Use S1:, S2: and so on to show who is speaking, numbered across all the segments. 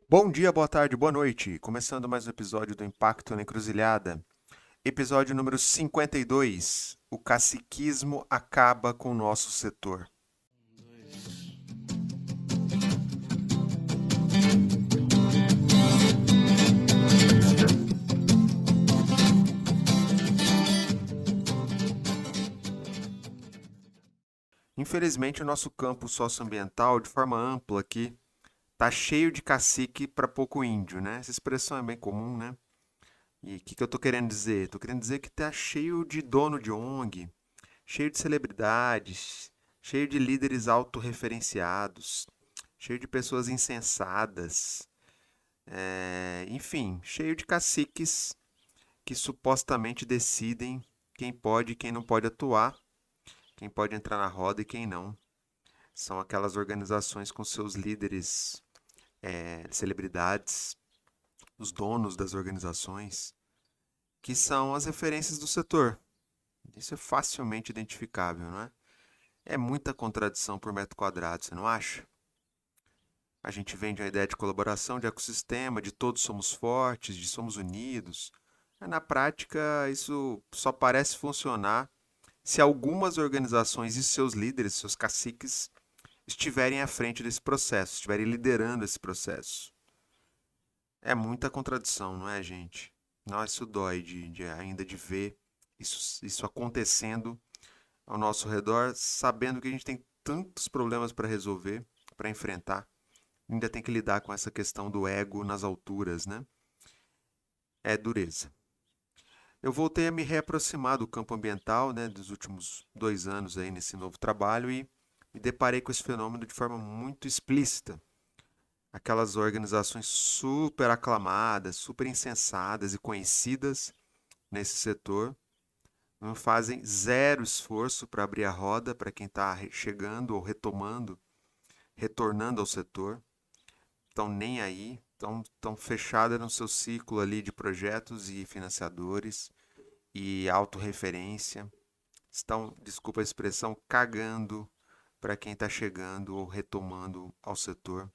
S1: Bom dia, boa tarde, boa noite. Começando mais um episódio do Impacto na Encruzilhada. Episódio número 52. O caciquismo acaba com o nosso setor. Infelizmente, o nosso campo socioambiental, de forma ampla aqui, tá cheio de cacique para pouco índio, né? Essa expressão é bem comum, né? E o que eu tô querendo dizer? Tô querendo dizer que tá cheio de dono de ONG, cheio de celebridades, cheio de líderes autorreferenciados, cheio de pessoas insensadas, enfim, cheio de caciques que supostamente decidem quem pode e quem não pode atuar, quem pode entrar na roda e quem não. São aquelas organizações com seus líderes, celebridades, os donos das organizações, que são as referências do setor. Isso é facilmente identificável, não é? É muita contradição por metro quadrado, você não acha? A gente vende a ideia de colaboração, de ecossistema, de todos somos fortes, de somos unidos. Mas na prática, isso só parece funcionar se algumas organizações e seus líderes, seus caciques, estiverem à frente desse processo, estiverem liderando esse processo. É muita contradição, não é, gente? Nossa, isso dói ainda de ver isso acontecendo ao nosso redor, sabendo que a gente tem tantos problemas para resolver, para enfrentar. Ainda tem que lidar com essa questão do ego nas alturas, né? É dureza. Eu voltei a me reaproximar do campo ambiental, né, dos últimos 2 anos aí nesse novo trabalho e me deparei com esse fenômeno de forma muito explícita. Aquelas organizações super aclamadas, super insensadas e conhecidas nesse setor não fazem zero esforço para abrir a roda para quem está chegando ou retornando ao setor. Estão nem aí, estão fechadas no seu ciclo ali de projetos e financiadores e autorreferência. Estão, desculpa a expressão, cagando para quem está chegando ou retomando ao setor.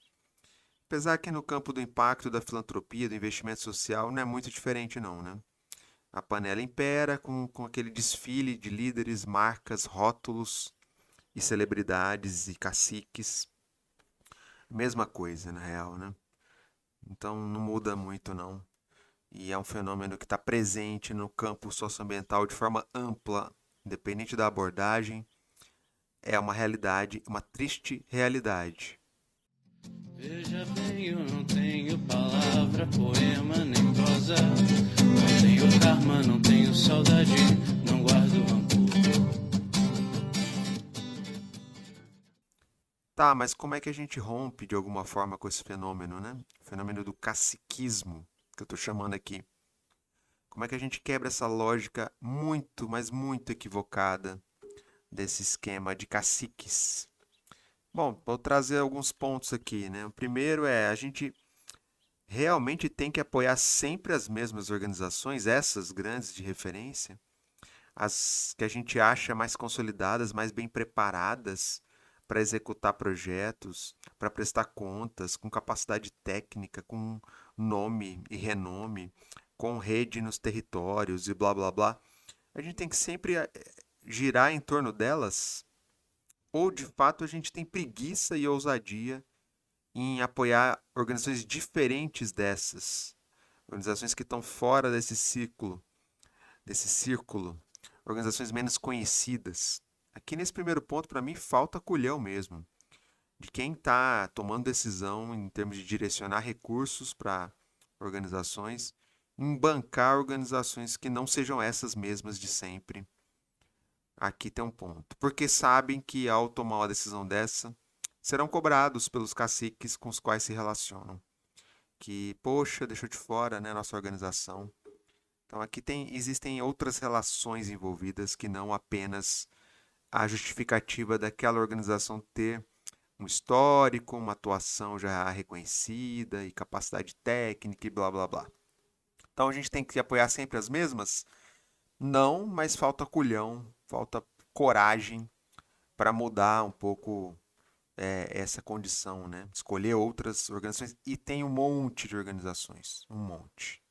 S1: Apesar que no campo do impacto, da filantropia, do investimento social, não é muito diferente não, né? A panela impera com aquele desfile de líderes, marcas, rótulos e celebridades e caciques. Mesma coisa, na real, né? Então não muda muito não. E é um fenômeno que está presente no campo socioambiental de forma ampla, independente da abordagem. É uma realidade, uma triste realidade.
S2: Veja bem, eu não tenho palavra, poema nem prosa. Não tenho karma, não tenho saudade, não guardo rancor.
S1: Tá, mas como é que a gente rompe de alguma forma com esse fenômeno, né? O fenômeno do caciquismo, que eu estou chamando aqui. Como é que a gente quebra essa lógica muito, mas muito equivocada desse esquema de caciques? Bom, vou trazer alguns pontos aqui, né? O primeiro é a gente realmente tem que apoiar sempre as mesmas organizações, essas grandes de referência, as que a gente acha mais consolidadas, mais bem preparadas para executar projetos, para prestar contas, com capacidade técnica, com nome e renome, com rede nos territórios e blá blá blá. A gente tem que sempre girar em torno delas, ou de fato a gente tem preguiça e ousadia em apoiar organizações diferentes dessas, organizações que estão fora desse círculo, organizações menos conhecidas. Aqui nesse primeiro ponto, para mim, falta culhão mesmo, de quem está tomando decisão em termos de direcionar recursos para organizações, em bancar organizações que não sejam essas mesmas de sempre. Aqui tem um ponto. Porque sabem que ao tomar uma decisão dessa, serão cobrados pelos caciques com os quais se relacionam. Que, poxa, deixou de fora, né, nossa organização. Então aqui existem outras relações envolvidas que não apenas a justificativa daquela organização ter um histórico, uma atuação já reconhecida e capacidade técnica e blá blá blá. Então a gente tem que apoiar sempre as mesmas? Não, mas falta culhão, falta coragem para mudar um pouco essa condição, né? Escolher outras organizações. E tem um monte de organizações. Um monte.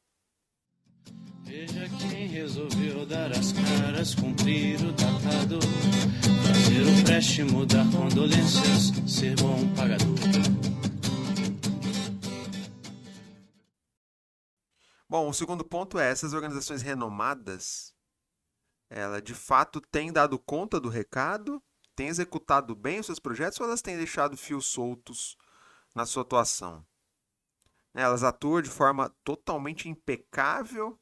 S2: Veja quem resolveu dar as caras, cumprir o tratado, fazer o empréstimo, dar condolências, ser bom pagador.
S1: Bom, o segundo ponto é essas organizações renomadas, ela de fato têm dado conta do recado, têm executado bem os seus projetos ou elas têm deixado fios soltos na sua atuação? Elas atuam de forma totalmente impecável,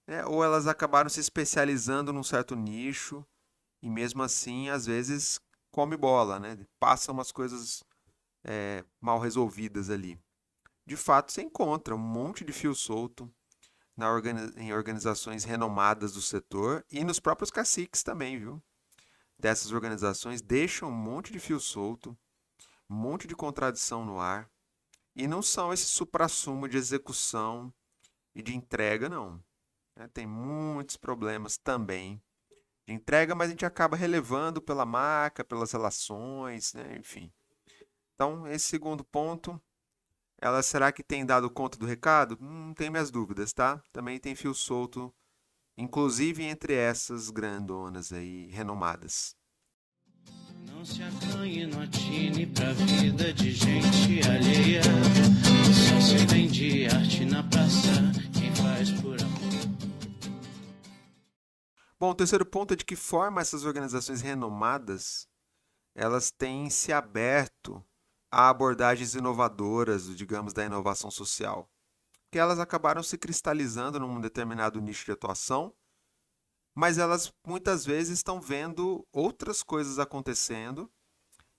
S1: né? Ou elas acabaram se especializando num certo nicho e mesmo assim, às vezes, come bola, né? Passa umas coisas mal resolvidas ali. De fato, você encontra um monte de fio solto em organizações renomadas do setor e nos próprios caciques também, viu? Dessas organizações deixam um monte de fio solto, um monte de contradição no ar e não são esse suprassumo de execução e de entrega, não. Tem muitos problemas também de entrega, mas a gente acaba relevando pela marca, pelas relações, né? Enfim. Então, esse segundo ponto, ela será que tem dado conta do recado? Tenho minhas dúvidas, tá? Também tem fio solto, inclusive entre essas grandonas aí, renomadas.
S2: Não se acanhe, não atine pra vida de gente alheia. Só se vende arte na praça, quem faz por amor.
S1: Bom, o terceiro ponto é de que forma essas organizações renomadas elas têm se aberto a abordagens inovadoras, digamos, da inovação social. Que elas acabaram se cristalizando num determinado nicho de atuação, mas elas muitas vezes estão vendo outras coisas acontecendo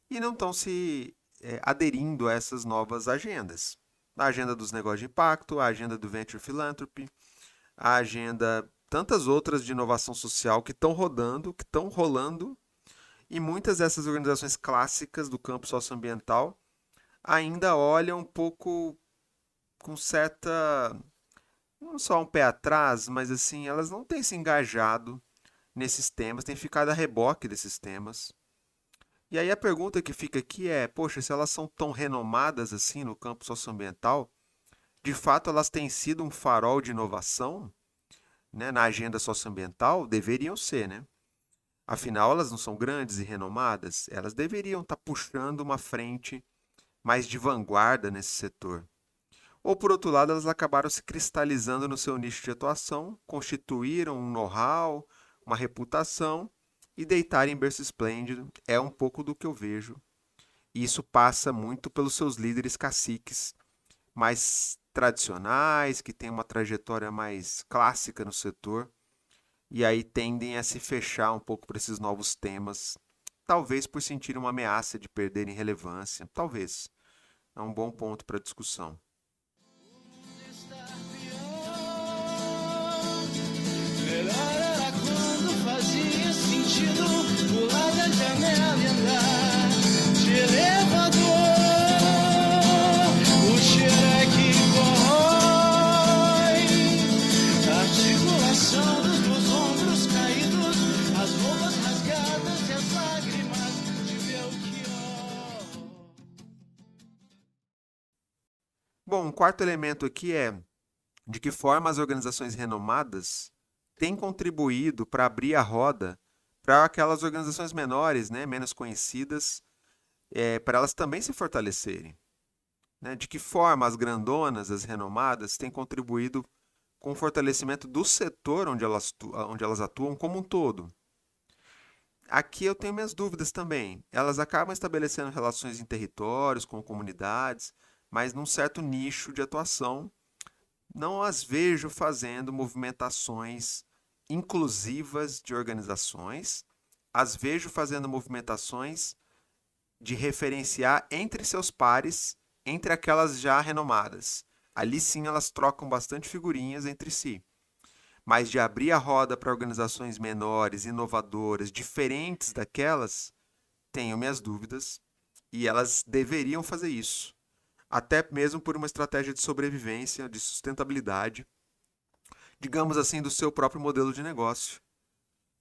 S1: e não estão se aderindo a essas novas agendas. A agenda dos negócios de impacto, a agenda do Venture Philanthropy, a agenda tantas outras de inovação social que estão rodando, que estão rolando, e muitas dessas organizações clássicas do campo socioambiental ainda olham um pouco com certa, não só um pé atrás, mas assim, elas não têm se engajado nesses temas, têm ficado a reboque desses temas. E aí a pergunta que fica aqui é, poxa, se elas são tão renomadas assim no campo socioambiental, de fato elas têm sido um farol de inovação, né, na agenda socioambiental? Deveriam ser, né? Afinal, elas não são grandes e renomadas, elas deveriam estar puxando uma frente mais de vanguarda nesse setor. Ou, por outro lado, elas acabaram se cristalizando no seu nicho de atuação, constituíram um know-how, uma reputação e deitarem em berço esplêndido. É um pouco do que eu vejo. E isso passa muito pelos seus líderes caciques mais tradicionais, que têm uma trajetória mais clássica no setor, e aí tendem a se fechar um pouco para esses novos temas, talvez por sentir uma ameaça de perderem relevância. Talvez. É um bom ponto para discussão.
S2: Melhor era quando fazia sentido pular da janela e andar de elevador. O cheiro é que corrói a articulação dos meus ombros caídos, as roupas rasgadas e as lágrimas de Belchior.
S1: Bom, um quarto elemento aqui é de que forma as organizações renomadas têm contribuído para abrir a roda para aquelas organizações menores, né, menos conhecidas, para elas também se fortalecerem. Né? De que forma as grandonas, as renomadas, têm contribuído com o fortalecimento do setor onde elas atuam como um todo. Aqui eu tenho minhas dúvidas também. Elas acabam estabelecendo relações em territórios, com comunidades, mas num certo nicho de atuação. Não as vejo fazendo movimentações inclusivas de organizações, as vejo fazendo movimentações de referenciar entre seus pares, entre aquelas já renomadas. Ali sim elas trocam bastante figurinhas entre si. Mas de abrir a roda para organizações menores, inovadoras, diferentes daquelas, tenho minhas dúvidas e elas deveriam fazer isso. Até mesmo por uma estratégia de sobrevivência, de sustentabilidade, digamos assim, do seu próprio modelo de negócio.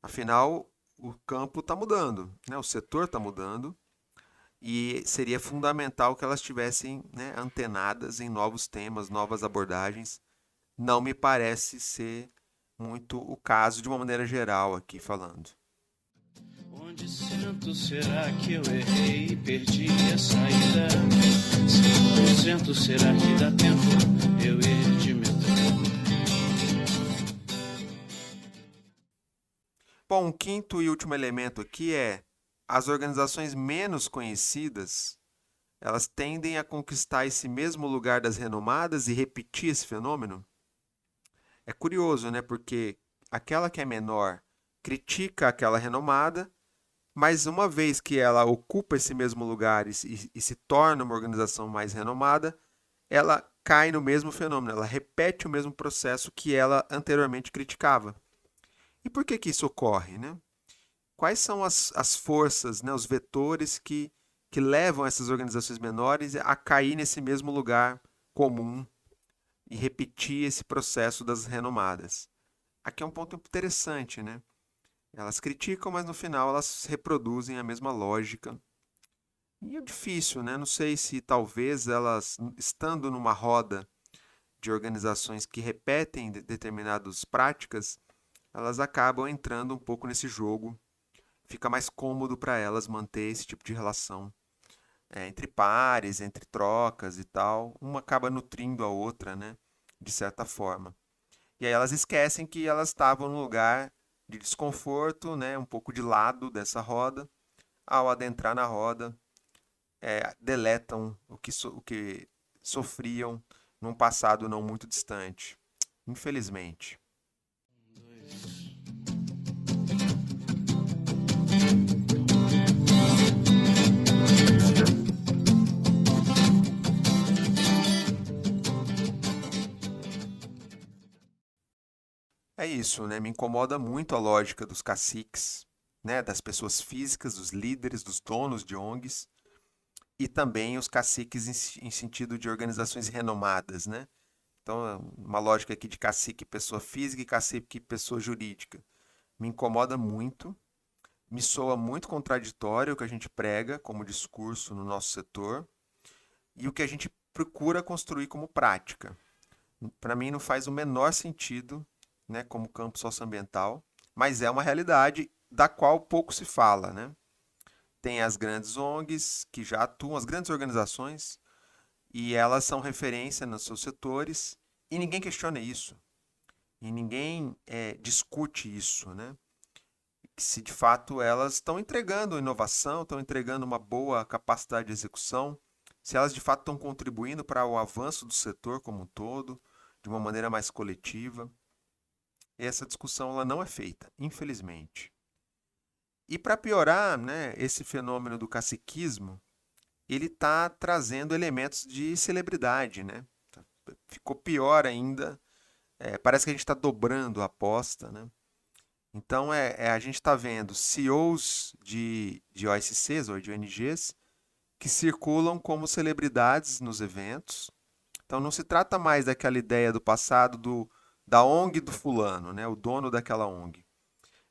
S1: Afinal, o campo está mudando, né? O setor está mudando e seria fundamental que elas estivessem, né, antenadas em novos temas, novas abordagens. Não me parece ser muito o caso de uma maneira geral aqui falando.
S2: Onde sento, será que eu errei e perdi a saída? Se eu sento, será que dá tempo eu ir de metrô?
S1: Bom, um quinto e último elemento aqui é as organizações menos conhecidas, elas tendem a conquistar esse mesmo lugar das renomadas e repetir esse fenômeno? É curioso, né? Porque aquela que é menor critica aquela renomada, mas uma vez que ela ocupa esse mesmo lugar e se torna uma organização mais renomada, ela cai no mesmo fenômeno, ela repete o mesmo processo que ela anteriormente criticava. E por que isso ocorre, né? Quais são as forças, né, os vetores que levam essas organizações menores a cair nesse mesmo lugar comum e repetir esse processo das renomadas? Aqui é um ponto interessante, né? Elas criticam, mas no final elas reproduzem a mesma lógica. E é difícil, né? Não sei se talvez elas, estando numa roda de organizações que repetem determinadas práticas, elas acabam entrando um pouco nesse jogo. Fica mais cômodo para elas manter esse tipo de relação entre pares, entre trocas e tal. Uma acaba nutrindo a outra, né? De certa forma. E aí elas esquecem que elas estavam num lugar de desconforto, né? Um pouco de lado dessa roda. Ao adentrar na roda, deletam o que sofriam num passado não muito distante. Infelizmente. É isso, né? Me incomoda muito a lógica dos caciques, né? Das pessoas físicas, dos líderes, dos donos de ONGs, e também os caciques em sentido de organizações renomadas, né? Então, uma lógica aqui de cacique pessoa física e cacique pessoa jurídica. Me incomoda muito, me soa muito contraditório o que a gente prega como discurso no nosso setor e o que a gente procura construir como prática. Para mim não faz o menor sentido, né, como campo socioambiental, mas é uma realidade da qual pouco se fala, né? Tem as grandes ONGs que já atuam, as grandes organizações, e elas são referência nos seus setores, e ninguém questiona isso, e ninguém discute isso, né? Se de fato elas estão entregando inovação, estão entregando uma boa capacidade de execução, se elas de fato estão contribuindo para o avanço do setor como um todo, de uma maneira mais coletiva. Essa discussão ela não é feita, infelizmente. E para piorar, né, esse fenômeno do caciquismo, ele está trazendo elementos de celebridade, né? Ficou pior ainda. Parece que a gente está dobrando a aposta, né? Então a gente está vendo CEOs de OSCs ou de ONGs que circulam como celebridades nos eventos. Então não se trata mais daquela ideia do passado da ONG do fulano, né? O dono daquela ONG.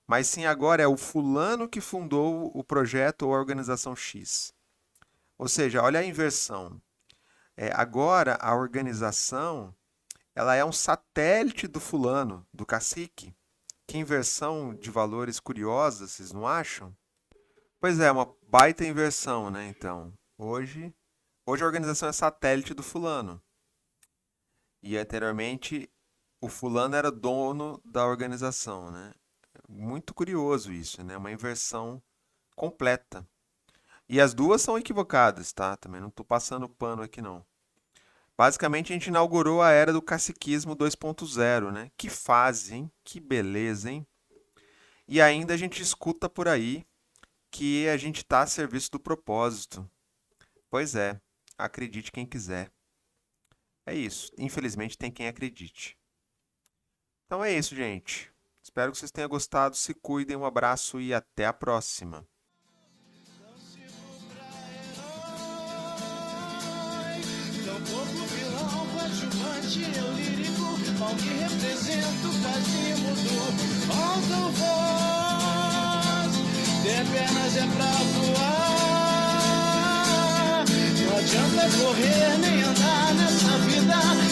S1: Mas sim agora é o fulano que fundou o projeto ou a organização X. Ou seja, olha a inversão. Agora a organização ela é um satélite do fulano, do cacique. Que inversão de valores curiosa, vocês não acham? Pois é, uma baita inversão, né? Então, hoje a organização é satélite do fulano. E anteriormente o fulano era dono da organização, né? Muito curioso isso, né? Uma inversão completa. E as duas são equivocadas, tá? Também não estou passando pano aqui, não. Basicamente, a gente inaugurou a era do caciquismo 2.0, né? Que fase, hein? Que beleza, hein? E ainda a gente escuta por aí que a gente está a serviço do propósito. Pois é, acredite quem quiser. É isso. Infelizmente, tem quem acredite. Então é isso, gente. Espero que vocês tenham gostado. Se cuidem, um abraço e até a próxima.
S2: Eu lírico, mal que represento o Quasimodo. Falta voz, ter pernas é pra voar. adianta correr nem andar nessa vida.